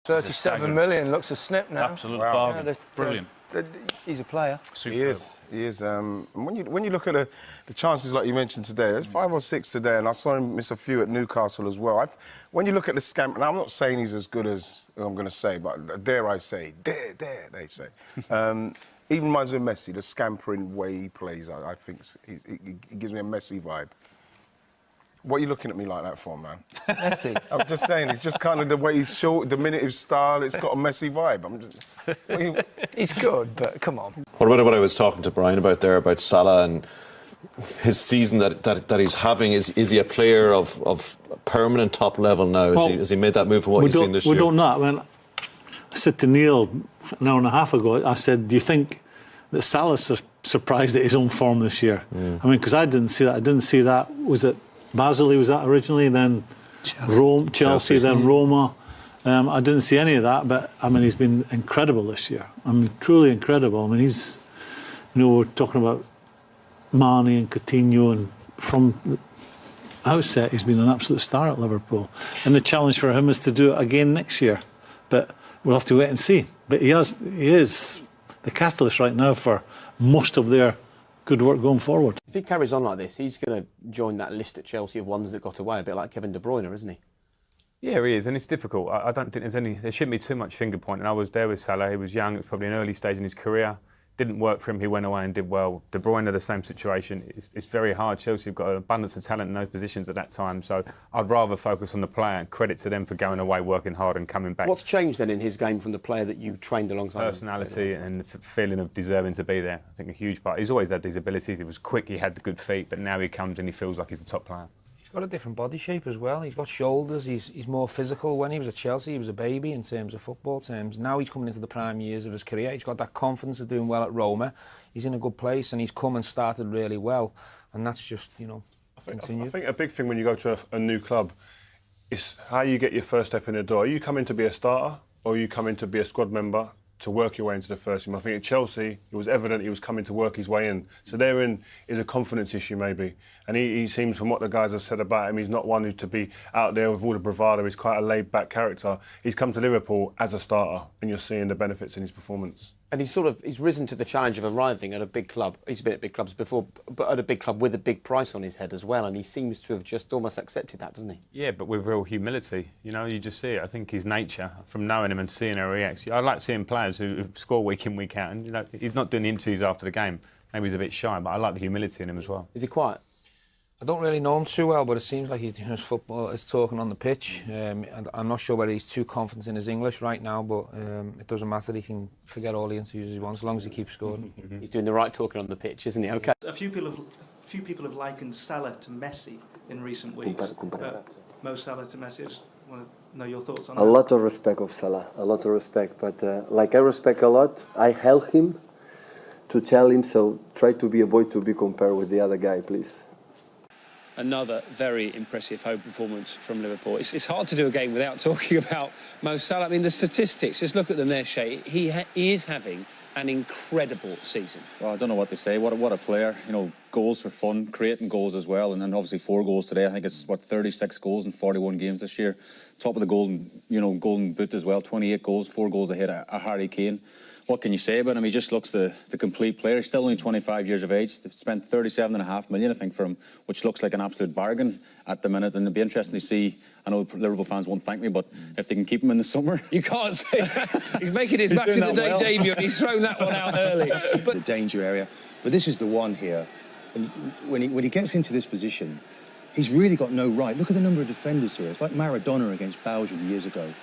37 million looks a snip now. Absolute bargain. Yeah, Brilliant. He's a player. Superb. He is. When you look at the chances like you mentioned today, there's 5 or 6 today, and I saw him miss a few at Newcastle as well. When you look at the scamp, and I'm not saying he's as good as I'm going to say, but dare I say, dare they say. He reminds me of Messi, the scampering way he plays. I think he gives me a Messi vibe. What are you looking at me like that for, man? Messi. I'm just saying, it's just kind of the way he's short, diminutive style, it's got a Messi vibe. He's good, but come on. What about what I was talking to Brian about there, about Salah and his season that he's having? Is he a player of permanent top level now? Has he made that move from what you've seen this year? We don't know. I mean, I said to Neil an hour and a half ago, I said, do you think that Salah's surprised at his own form this year? I mean, because I didn't see that. I didn't see that. Was it Basel he was at originally, then Chelsea, then Roma? I didn't see any of that, but I mean, he's been incredible this year. I mean, truly incredible. I mean, he's, we're talking about Mane and Coutinho, and from the outset, he's been an absolute star at Liverpool. And the challenge for him is to do it again next year. But we'll have to wait and see. But he is the catalyst right now for most of their good work going forward. If he carries on like this, he's going to join that list at Chelsea of ones that got away, a bit like Kevin De Bruyne, isn't he? Yeah, he is, and it's difficult. I don't think there shouldn't be too much finger pointing. I was there with Salah. He was young. It was probably an early stage in his career. Didn't work for him. He went away and did well. De Bruyne, the same situation. It's very hard. Chelsea have got an abundance of talent in those positions at that time. So I'd rather focus on the player, and credit to them for going away, working hard and coming back. What's changed then in his game from the player that you trained alongside? Personality and the feeling of deserving to be there. I think a huge part. He's always had these abilities. He was quick, he had the good feet, but now he comes and he feels like he's a top player. He's got a different body shape as well. He's got shoulders. He's more physical. When he was at Chelsea, he was a baby in terms of football terms. Now he's coming into the prime years of his career. He's got that confidence of doing well at Roma. He's in a good place, and he's come and started really well. And that's just, continued. I think a big thing when you go to a new club is how you get your first step in the door. Are you coming to be a starter, or are you coming to be a squad member to work your way into the first team? I think at Chelsea, it was evident he was coming to work his way in. So therein is a confidence issue maybe. And he seems, from what the guys have said about him, he's not one who's to be out there with all the bravado. He's quite a laid-back character. He's come to Liverpool as a starter, and you're seeing the benefits in his performance. And he's risen to the challenge of arriving at a big club. He's been at big clubs before, but at a big club with a big price on his head as well. And he seems to have just almost accepted that, doesn't he? Yeah, but with real humility. You just see it. I think his nature, from knowing him and seeing how he reacts. I like seeing players who score week in, week out. And he's not doing the interviews after the game. Maybe he's a bit shy, but I like the humility in him as well. Is he quiet? I don't really know him too well, but it seems like he's doing his football, he's talking on the pitch. I'm not sure whether he's too confident in his English right now, but it doesn't matter. He can forget all the interviews he wants as long as he keeps scoring. He's doing the right talking on the pitch, isn't he? Okay. A few people have likened Salah to Messi in recent weeks. Mo Salah to Messi. I just want to know your thoughts on that. A lot of respect of Salah, a lot of respect. But like I respect a lot, I help him to tell him, so try to be a boy to be compared with the other guy, please. Another very impressive home performance from Liverpool. It's hard to do a game without talking about Mo Salah. I mean, the statistics, just look at them there, Shay. He is having an incredible season. Well, I don't know what to say. What a player. Goals for fun, creating goals as well. And then obviously 4 goals today. I think it's, 36 goals in 41 games this year. Top of the golden boot as well. 28 goals, 4 goals ahead of Harry Kane. What can you say about him? He just looks the complete player. He's still only 25 years of age. They've spent 37.5 million, I think, for him, which looks like an absolute bargain at the minute. And it'll be interesting to see. I know Liverpool fans won't thank me, but if they can keep him in the summer. You can't say that. He's making his match of the day debut, and he's thrown that one out early. But the danger area. But this is the one here. And when he gets into this position, he's really got no right. Look at the number of defenders here. It's like Maradona against Belgium years ago.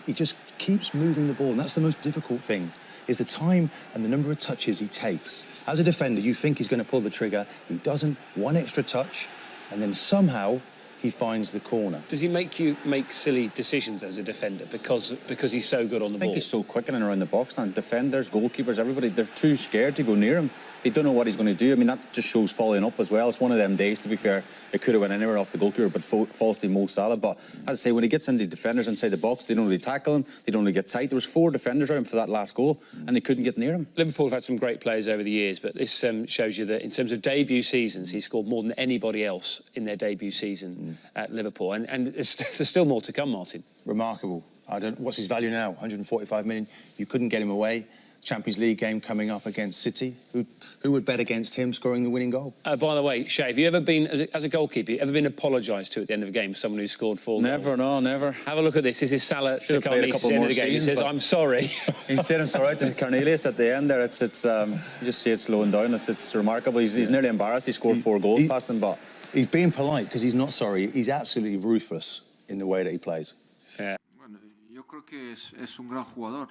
He just keeps moving the ball, and that's the most difficult thing, is the time and the number of touches he takes. As a defender, you think he's going to pull the trigger. He doesn't. One extra touch, and then somehow he finds the corner. Does he make you make silly decisions as a defender because he's so good on the ball? I think he's so quick in and around the box. And defenders, goalkeepers, everybody, they're too scared to go near him. They don't know what he's going to do. I mean, that just shows following up as well. It's one of them days, to be fair. It could have went anywhere off the goalkeeper, but falls to Mo Salah. But as I say, when he gets into defenders inside the box, they don't really tackle him. They don't really get tight. There was 4 defenders around him for that last goal, and they couldn't get near him. Liverpool have had some great players over the years, but this shows you that in terms of debut seasons, he scored more than anybody else in their debut season at Liverpool. And there's still more to come, Martin. Remarkable. I don't. What's his value now? 145 million. You couldn't get him away. Champions League game coming up against City. Who would bet against him scoring the winning goal? By the way, Shay, have you ever been, as a goalkeeper, ever been apologised to at the end of a game for someone who scored 4 goals? Never, no, never. Have a look at this. This is Salah to Carnelius at the end of the game. He says, I'm sorry. He said I'm sorry to Cornelius at the end there. It's you just see it slowing down. It's remarkable. He's nearly embarrassed. He scored 4 goals past him, but he's being polite because he's not sorry. He's absolutely ruthless in the way that he plays. Yeah. Bueno, yo creo que es un gran jugador.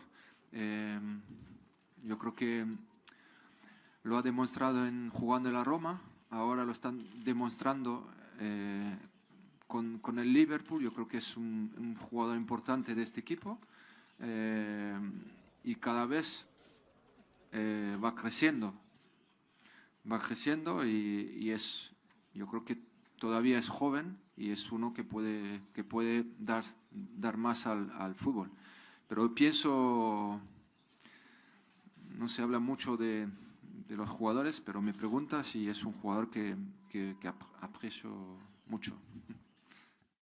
Yo creo que lo ha demostrado jugando en la Roma, ahora lo están demostrando con el Liverpool. Yo creo que es un jugador importante de este equipo y cada vez va creciendo y yo creo que todavía es joven y es uno que puede dar más al fútbol. Pero pienso... No se habla mucho de los jugadores, pero me pregunta si es un jugador que aprecio mucho.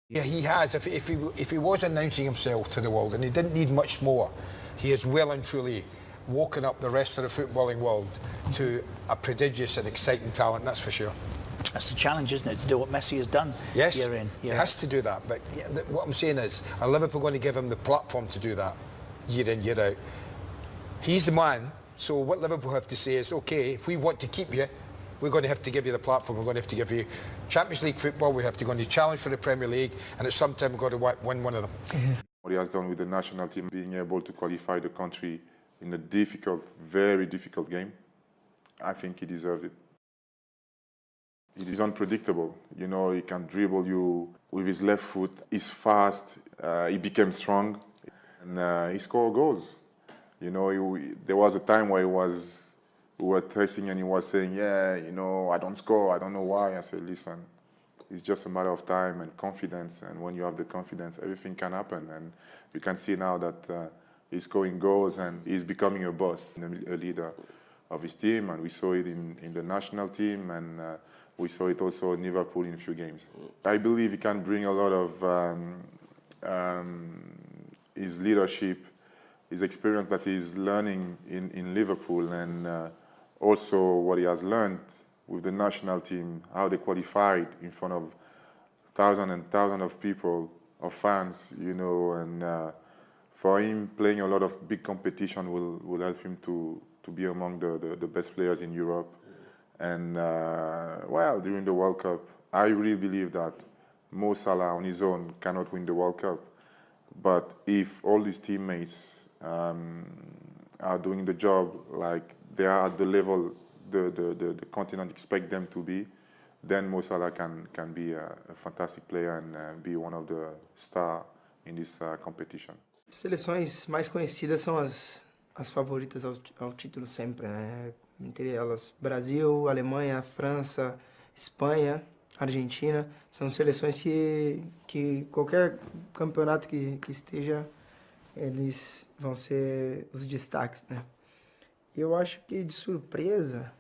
Yeah, he has. If he was announcing himself to the world, and he didn't need much more, he is well and truly woken up the rest of the footballing world to a prodigious and exciting talent, that's for sure. That's the challenge, isn't it, to do what Messi has done year in, year he has to do that, but what I'm saying is, are Liverpool going to give him the platform to do that year in, year out? He's the man, so what Liverpool have to say is, okay, if we want to keep you, we're going to have to give you the platform, we're going to have to give you Champions League football, we have to go and challenge for the Premier League, and at some time we've got to win one of them. What he has done with the national team, being able to qualify the country in a difficult, very difficult game, I think he deserves it. It is unpredictable, you know, he can dribble you with his left foot, he's fast, he became strong, and he scored goals. You know, there was a time where we were testing and he was saying, yeah, you know, I don't score, I don't know why. I said, listen, it's just a matter of time and confidence, and when you have the confidence, everything can happen. And you can see now that he's scoring goals and he's becoming a boss, a leader of his team, and we saw it in the national team, and we saw it also in Liverpool in a few games. I believe he can bring a lot of his leadership, his experience that he's learning in Liverpool, and also what he has learned with the national team, how they qualified in front of thousands and thousands of people, of fans, you know, and for him playing a lot of big competition will help him to be among the best players in Europe. And well, during the World Cup, I really believe that Mo Salah on his own cannot win the World Cup, but if all his teammates are doing the job like they are at the level the continent expect them to be, then Mo Salah can be a fantastic player and be one of the stars in this competition. As seleções mais conhecidas são as favoritas ao título sempre, né? Entre elas Brasil, Alemanha, França, Espanha, Argentina, são seleções que qualquer campeonato que esteja, eles vão ser os destaques, né? E eu acho que de surpresa,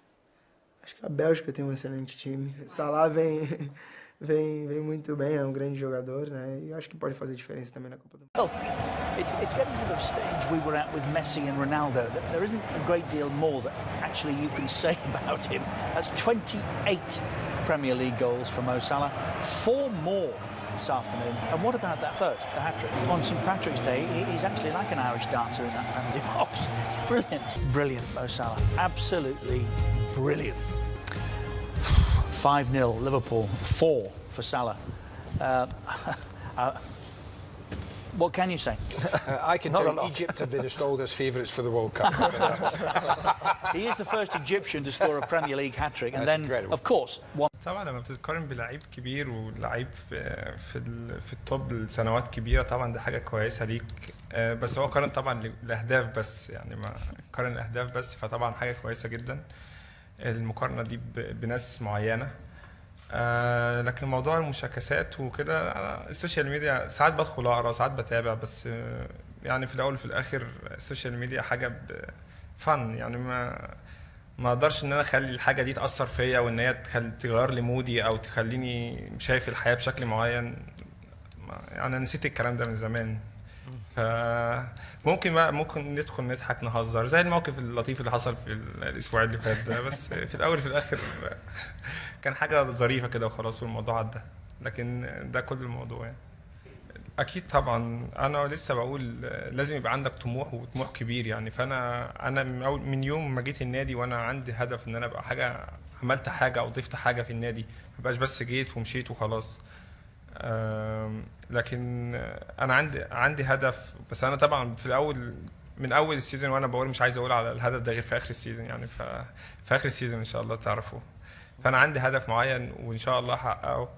acho que a Bélgica tem um excelente time. Salah vem muito bem, é um grande jogador, né? E eu acho que pode fazer diferença também na Copa do Mundo. Well, it's getting to the stage we were at with Messi and Ronaldo that there isn't a great deal more that actually you can say about him. That's 28 Premier League goals for Mo Salah, 4 more this afternoon. And what about that third, the hat-trick? On St Patrick's Day, he's actually like an Irish dancer in that penalty box. Brilliant, brilliant Mo Salah, absolutely brilliant. 5-0 Liverpool, 4 for Salah. What can you say? I can tell you Egypt have been installed as favourites for the World Cup. He is the first Egyptian to score a Premier League hat-trick, and then, of course, طبعا لما بتتقارن بلعيب كبير ولعيب في التوب لسنوات كبيره، طبعا دي حاجه كويسه ليك، بس هو قارن طبعا الاهداف بس، يعني ما قارن الاهداف بس، فطبعا حاجه كويسه جدا المقارنه دي بناس معينه. لكن موضوع المشاكسات وكده، السوشيال ميديا ساعات بدخل اقرا ساعات بتابع، بس يعني في الاول وفي الاخر السوشيال ميديا حاجه فن، يعني ما اقدرش ان انا اخلي الحاجه دي تاثر فيا وان هي تغير لي مودي او تخليني شايف الحياه بشكل معين. يعني انا نسيت الكلام ده من زمان. فممكن بقى ممكن ندخل نضحك نهزر زي الموقف اللطيف اللي حصل في الاسبوع اللي فات ده، بس في الاول في الاخر كان حاجه ظريفه كده وخلاص والموضوع عدى. لكن ده كل الموضوع يعني. اكيد طبعا انا لسه بقول لازم يبقى عندك طموح وطموح كبير يعني. فانا من يوم ما جيت النادي وانا عندي هدف ان انا ابقى حاجه، عملت حاجه او ضفت حاجه في النادي، ما بقاش بس جيت ومشيت وخلاص. لكن انا عندي هدف. بس انا طبعا في الاول من اول السيزون وانا بقول مش عايز اقول على الهدف ده غير في اخر السيزون يعني. في اخر السيزون ان شاء الله تعرفوا. فانا عندي هدف معين وان شاء الله هحققه.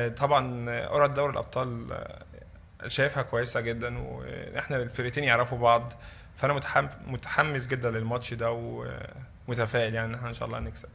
طبعا قرعه دوري الابطال شايفها كويسه جدا، واحنا الفرقتين يعرفوا بعض، فانا متحمس جدا للماتش ده ومتفائل يعني ان احنا ان شاء الله هنكسب.